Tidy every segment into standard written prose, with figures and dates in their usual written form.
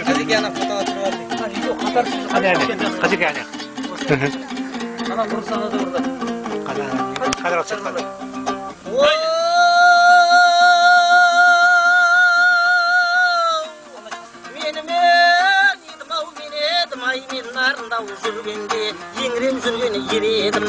가지기 하나 갖다가 들어가지. 가지게 아니야. 하나 벌써 하나 들어가. 가져라 가져라. жүргенде еңіреп жүрген ер едім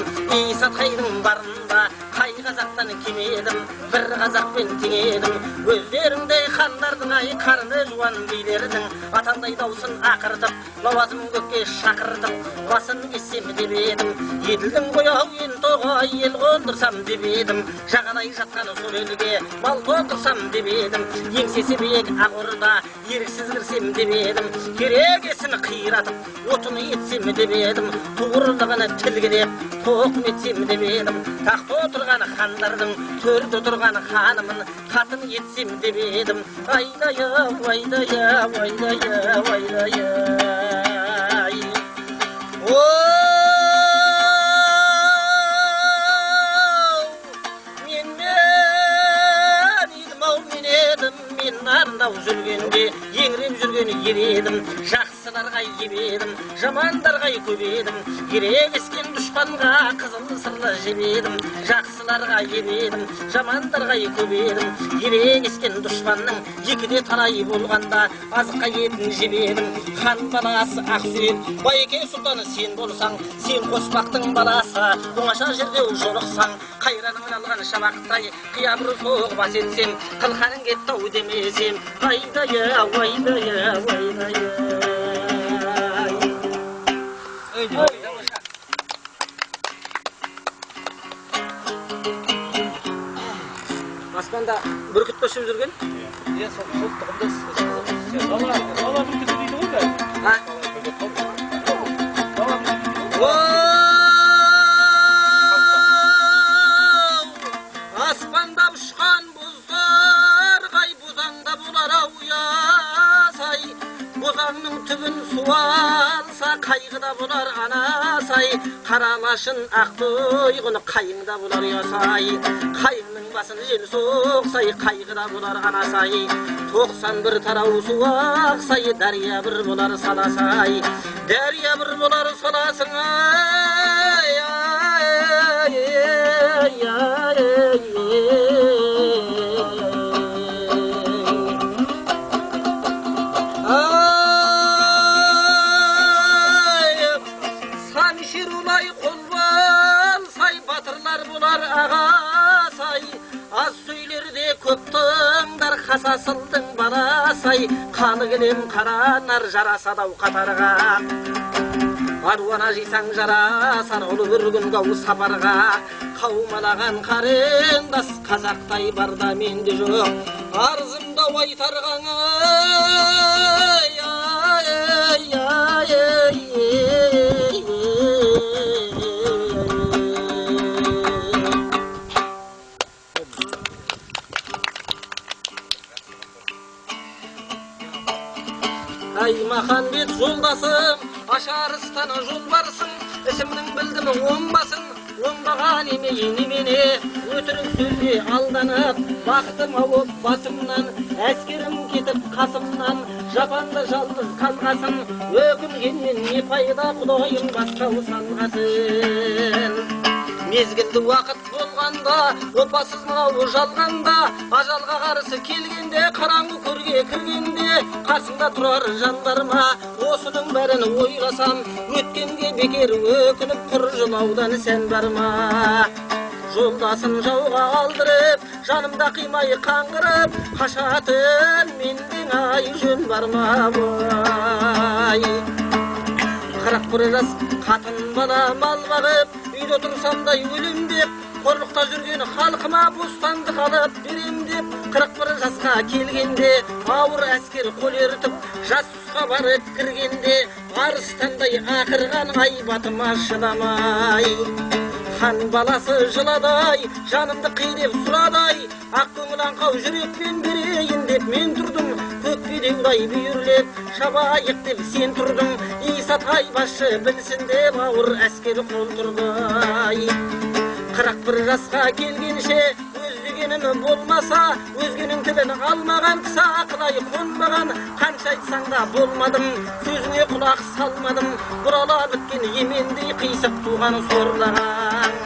исатайдың барында қай қазақтан кем едім бір қазақпен тең едім өздеріңдей хандардың ай қарны жуан билердің атандай даусын ақыртып лауазым көкке шақыртып басын кессем деп едім еділдің бояу ен тоғай ел қондырсам деп едім жағалай жатқан сол елге мал толтырсам деп едім еңсесі биік ақ орда еріксіз кірсем деп едім керегесін қиратып отын етсем деп едім туғырлығын тілгілеп тоқым етсем деп едім тақта отырған хандардың төрде отырған ханымын қатын етсем деп едім айдай-ау айдай-ау айдай-ау айдай-ай мен нарындау жүргенде еңіреп жүрген ер едім жақсыларға еп едім жамандарға көп едім ерегескен дұшпанға қызыл сырлы жеп едім жақсыларға еп едім жамандарға көп едім ерегескен дұшпанның екіде тарай болғанда азыққа етін жеп едім хан баласы ақсүйек байеке сұлтаны сен болсаң сен қоспақтың баласы оңаша жерде жолықсаң қайраныңнан алған шабақтай қиябыр соғып ас етсем қылқаның кетті ау демесем айдай-ау айдай-ау айдай-ай аспанда бүркіт көшіп жүрген? Иә, сол тұқымда бала бүркіті дейді ғой бәрі. Аспанда ұшқан бұздар қай бұзаңда болар ау ясай бұзаңның түбін су алса қайғыда болар анасай қаралашын ақтойғын қайыңда болар ясай қайыңның басын жел соқсай қайғыда болар анасай 91 тарау су ақсай дария бір болар саласай дария бір болар саласың ай Санширулай қолбан сай батырлар болар ағасай аз сөйлерде көп тыңдар қасасылдың баласай қаны келем қаранар жарасадау қатарға аруана жисаң жарасар ұлы бір күн қау сапарға қаумалаған қарындас қазақтай барда менде жоқ арзымда айтарған ай маханбет жолдасым ашарыстан жол барсың ісімнің білдім оңбасын оңбаған немене өтірік сөзге алданып бақтым ауып басымнан әскерім кетіп қасымнан жапанда жалғыз қалғасын өкінгеннен не пайда құдайым басқау санғасын мезгілді уақыт болғанда опасыз мынау жалғанда ажалға қарсы келгенде қараңғы көрге кіргенде қасыңда тұрар жандарма осының бәрін ойласам өткенге бекер өкініп құр жылаудан сән бар ма жолдасын жауға алдырып жанымда қимай қаңғырып қашатын менің ай жөн бар ма бай 41 жас қатын бала мал бағып үйде тұрсам да өлем деп қорлықта жүрген халқыма бостандық алып берем деп 41 жасқа келгенде ауыр әскер қол ертіп жас тұсқа барып кіргенде арыстандай ақырған айбатыма шыдамай хан баласы жыладай жанымды қидеп сұрадай ақ көңіл аңқау жүрекпен берейін деп мен тұрдым көкбедеудай бүйірлеп шабайық деп сен тұрдың исатай басшы білсін деп ауыр әскер қол тұрдай 41 жасқа келгенше көздеген Сүйгенім болмаса, өзгенің тілін алмаған кісі ақылай қонбаған. Қанша айтсаң да болмадым, сөзіңе құлақ салмадым. Бұрала біткен емендей қисық туған сорлаған.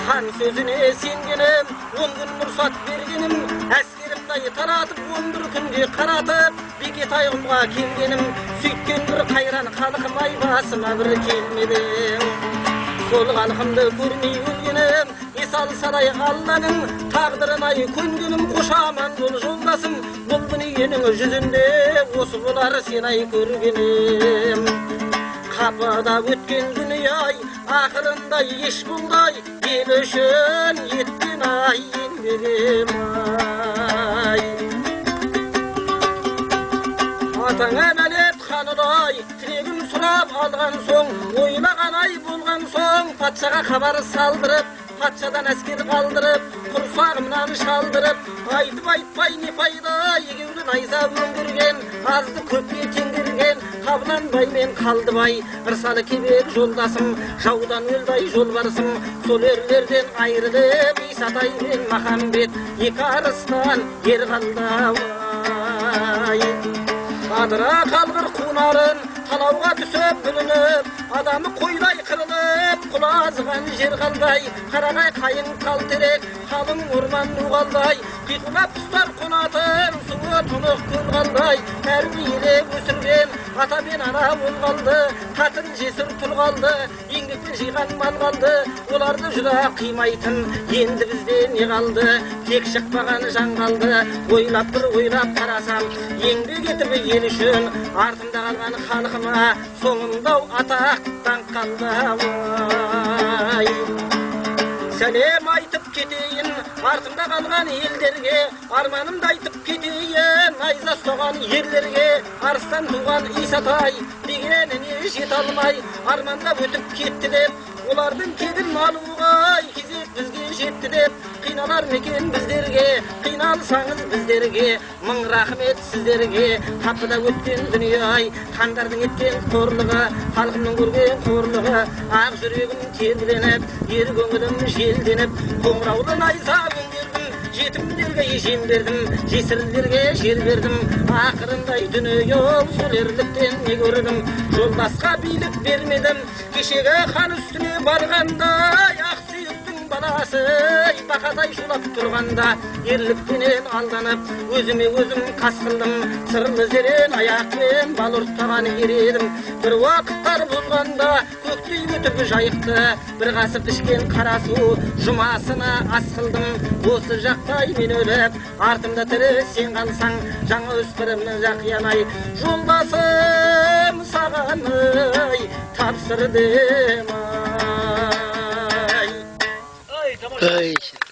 Хан сөзіне сенгенім, 10 күн мұрсат бергенім, әскерімді таратып 11 күнде қаратып, бекет айғымға келгенім, сөйткен бір қайран халқым ай басыма бір келмедім. Сол халқымды көрмей өлгенім, есал сарай Алланың тағдырына көнгенім, қошаман бол жолдасым, бұл дүниенің жүзінде осы болар сен ай көргенім. Қапыда өткен дүние-ай, ақырында еш болдай, ел үшін еткен ай еңбегім ай. Атаңа нәлет ханыдай, тілегін сұрап алған соң, ойлаған ай болған соң, патшаға хабар салдырып, патшадан әскер қалдырып, құрсағымнан шалдырып, айтып айтпай не пайда, егеуді найза өңгірген, азды көпке теңгерген, қабыланбай мен қалдыбай, ырсалы кебек жолдасым, жаудан өлдай жолбарысым, сол ерлерден айрылып, Исатай мен Махамбет, екі арыстан ер қалды ай. Адыра қалғыр қунарын, талауға түсіп бүлініп, адамы қойдай қырылып, құлазыған жер қалдай, қарағай қайын қалтерек, қалың орман нуғалдай, қиқылап құстар қонатын, суы тұнық көл қалдай, тәрбиелеп өсірген ата мен ана ол қалды, қатын жесір тұл қалды, еңбекпен жиған мал қалды, оларды жүра қимайтын, енді бізде не қалды, тек шықпаған жан қалды. Ойлап бір ойлап қарасам, еңбек етіп ел үшін, артымда қалған халқыма соңымдау атақ даңқ қалды ай. Сәлем айтып кетейін артымда қалған елдерге, арманымды айтып кетейін найза ұстаған ерлерге. Арыстан туған Исатай дегеніне жете алмай армандап өтіп кетті деп, олардың кегін алуға кезек бізге жетті деп, қиналар мекен біздерге, қиналсаңыз біздерге, мың рахмет сіздерге. Қапыда өткен дүние-ай, хандардың еткен қорлығы, халқымның көрген қорлығы, ақ жүрегім терленіп, ер көңілім желденіп, қоңыраулы найза өңгердім, жетімдерге жем бердім, жесірлерге жер бердім, ақырындай дүние сол ерліктен не көрдім. Жолдасқа билік бермедім, кешегі хан үстіне барғандай, Ақсүйектің баласы бақадай шулап тұрғанда, ерлікпенен алданып, өзіме өзім қас қылдым, сырлы зерен аяқпен бал ұрттаған ер едім. Бір уақыттар болғанда көктей өтіп жайықты, бір қасып ішкен қара су жұмасына ас қылдым. Осы жақтай мен өліп, артымда тірі сен қалсаң, жаңа өспірімнің жақиянай, жолдасым саған тапсырдым ай. Ай, тамаша.